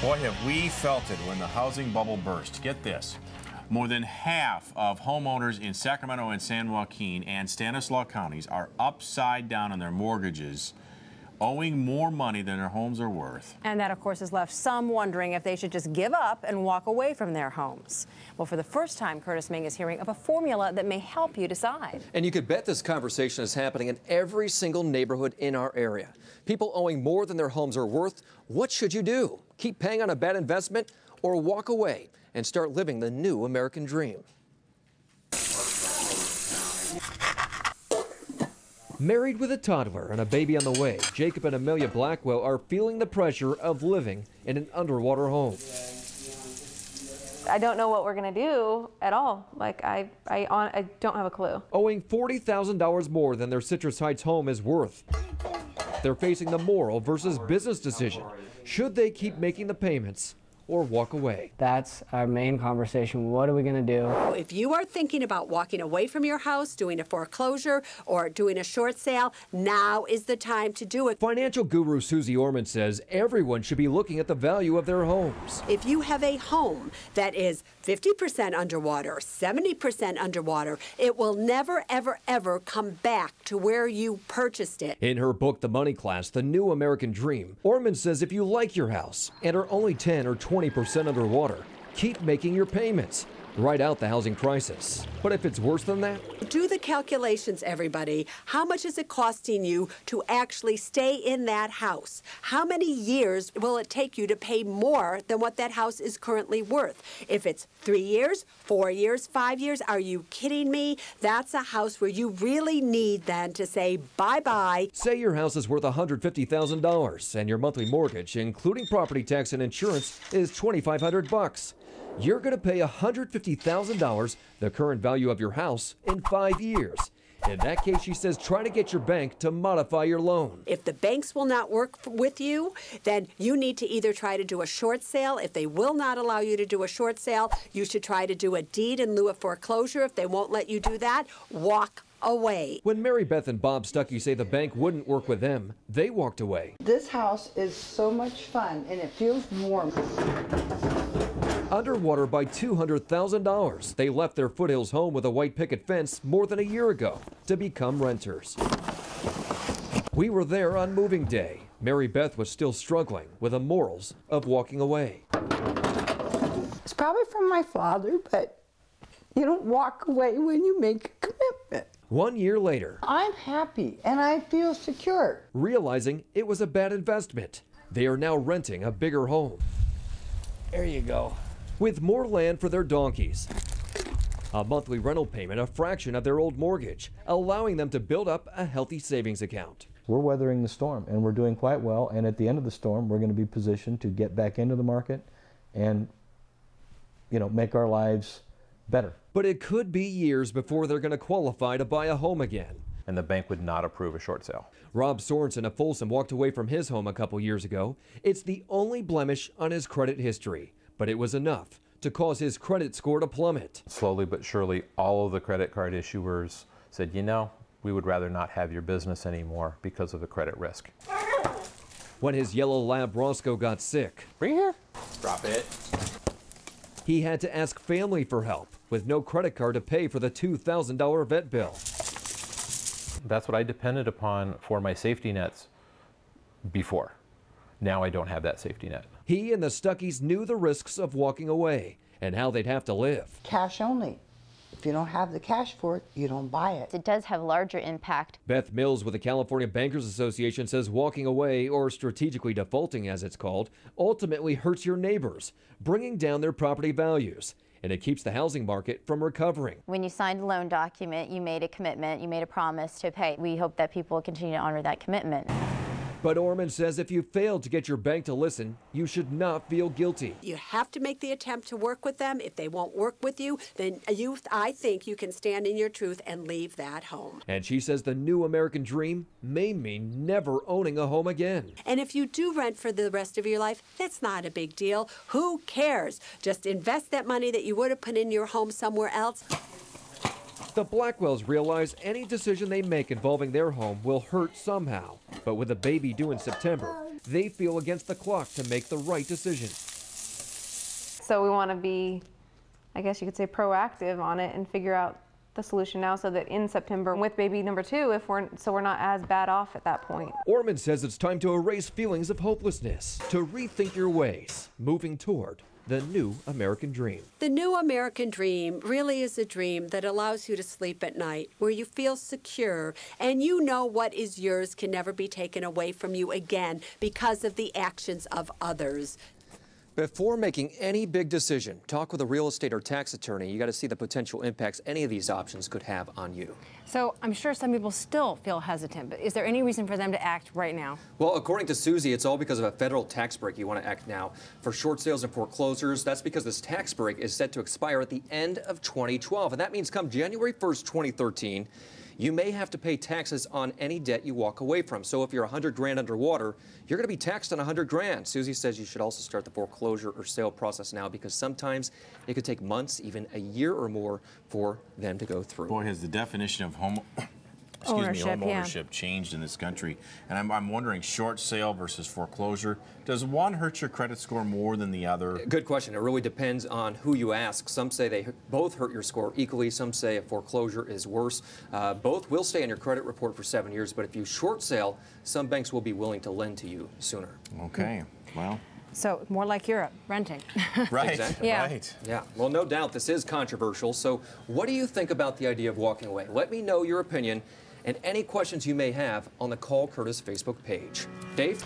Boy, have we felt it when the housing bubble burst. Get this. More than half of homeowners in Sacramento and San Joaquin and Stanislaus counties are upside down on their mortgages, owing more money than their homes are worth. And that, of course, has left some wondering if they should just give up and walk away from their homes. Well, for the first time, Kurtis is hearing of a formula that may help you decide. And you could bet this conversation is happening in every single neighborhood in our area. People owing more than their homes are worth. What should you do? Keep paying on a bad investment or walk away and start living the new American dream? Married with a toddler and a baby on the way, Jacob and Amelia Blackwell are feeling the pressure of living in an underwater home. I don't know what we're going to do at all. Like, I don't have a clue. Owing $40,000 more than their Citrus Heights home is worth. They're facing the moral versus business decision. Should they keep making the payments or walk away? That's our main conversation. What are we going to do? If you are thinking about walking away from your house, doing a foreclosure, or doing a short sale, now is the time to do it. Financial guru Susie Orman says everyone should be looking at the value of their homes. If you have a home that is 50% underwater, 70% underwater, it will never, ever, ever come back to where you purchased it. In her book, The Money Class, The New American Dream, Orman says if you like your house and are only 10 or 20% underwater, keep making your payments. Ride out the housing crisis. But if it's worse than that? Do the calculations, everybody. How much is it costing you to actually stay in that house? How many years will it take you to pay more than what that house is currently worth? If it's 3 years, 4 years, 5 years, are you kidding me? That's a house where you really need then to say bye-bye. Say your house is worth $150,000 and your monthly mortgage, including property tax and insurance, is $2,500. You're going to pay $150,000, the current value of your house, in 5 years. In that case, she says, try to get your bank to modify your loan. If the banks will not work with you, then you need to either try to do a short sale. If they will not allow you to do a short sale, you should try to do a deed in lieu of foreclosure. If they won't let you do that, walk away. When Mary Beth and Bob Stuckey say the bank wouldn't work with them, they walked away. This house is so much fun and it feels warm. Underwater by $200,000, they left their Foothills home with a white picket fence more than a year ago to become renters. We were there on moving day. Mary Beth was still struggling with the morals of walking away. It's probably from my father, but you don't walk away when you make a commitment. 1 year later, I'm happy and I feel secure. Realizing it was a bad investment, they are now renting a bigger home. There you go. With more land for their donkeys, a monthly rental payment a fraction of their old mortgage, allowing them to build up a healthy savings account. We're weathering the storm and we're doing quite well, and at the end of the storm we're going to be positioned to get back into the market and make our lives better. But it could be years before they're going to qualify to buy a home again. And the bank would not approve a short sale. Rob Sorensen of Folsom walked away from his home a couple years ago. It's the only blemish on his credit history, but it was enough to cause his credit score to plummet. Slowly but surely, all of the credit card issuers said, we would rather not have your business anymore because of the credit risk. When his yellow lab Roscoe got sick, Bring it here. Drop it. he had to ask family for help with no credit card to pay for the $2,000 vet bill. That's what I depended upon for my safety nets before. Now I don't have that safety net. He and the Stuckeys knew the risks of walking away and how they'd have to live. Cash only. If you don't have the cash for it, you don't buy it. It does have larger impact. Beth Mills with the California Bankers Association says walking away, or strategically defaulting as it's called, ultimately hurts your neighbors, bringing down their property values. And it keeps the housing market from recovering. When you signed a loan document, you made a commitment, you made a promise to pay. We hope that people will continue to honor that commitment. But Orman says if you failed to get your bank to listen, you should not feel guilty. You have to make the attempt to work with them. If they won't work with you, then I think you can stand in your truth and leave that home. And she says the new American dream may mean never owning a home again. And if you do rent for the rest of your life, that's not a big deal. Who cares? Just invest that money that you would have put in your home somewhere else. The Blackwells realize any decision they make involving their home will hurt somehow. But with a baby due in September, they feel against the clock to make the right decision. So we want to be, I guess you could say, proactive on it and figure out the solution now so that in September with baby number 2, we're not as bad off at that point. Orman says it's time to erase feelings of hopelessness, to rethink your ways, moving toward the new American dream. The new American dream really is a dream that allows you to sleep at night, where you feel secure and you know what is yours can never be taken away from you again because of the actions of others. Before making any big decision, talk with a real estate or tax attorney. You got to see the potential impacts any of these options could have on you. So I'm sure some people still feel hesitant, but is there any reason for them to act right now? Well, according to Susie, it's all because of a federal tax break. You want to act now. For short sales and foreclosures, that's because this tax break is set to expire at the end of 2012. And that means come January 1st, 2013, you may have to pay taxes on any debt you walk away from. So if you're 100 grand underwater, you're going to be taxed on 100 grand. Susie says you should also start the foreclosure or sale process now because sometimes it could take months, even a year or more for them to go through. Boy, has the definition of home ownership changed in this country. And I'm wondering, short sale versus foreclosure, does one hurt your credit score more than the other? Good question. It really depends on who you ask. Some say they both hurt your score equally. Some say a foreclosure is worse. Both will stay on your credit report for 7 years, but if you short sale, some banks will be willing to lend to you sooner. Okay, well. So more like Europe, renting. Right, exactly. Yeah. Right. Yeah, well, no doubt this is controversial. So what do you think about the idea of walking away? Let me know your opinion and any questions you may have on the Call Kurtis Facebook page. Dave?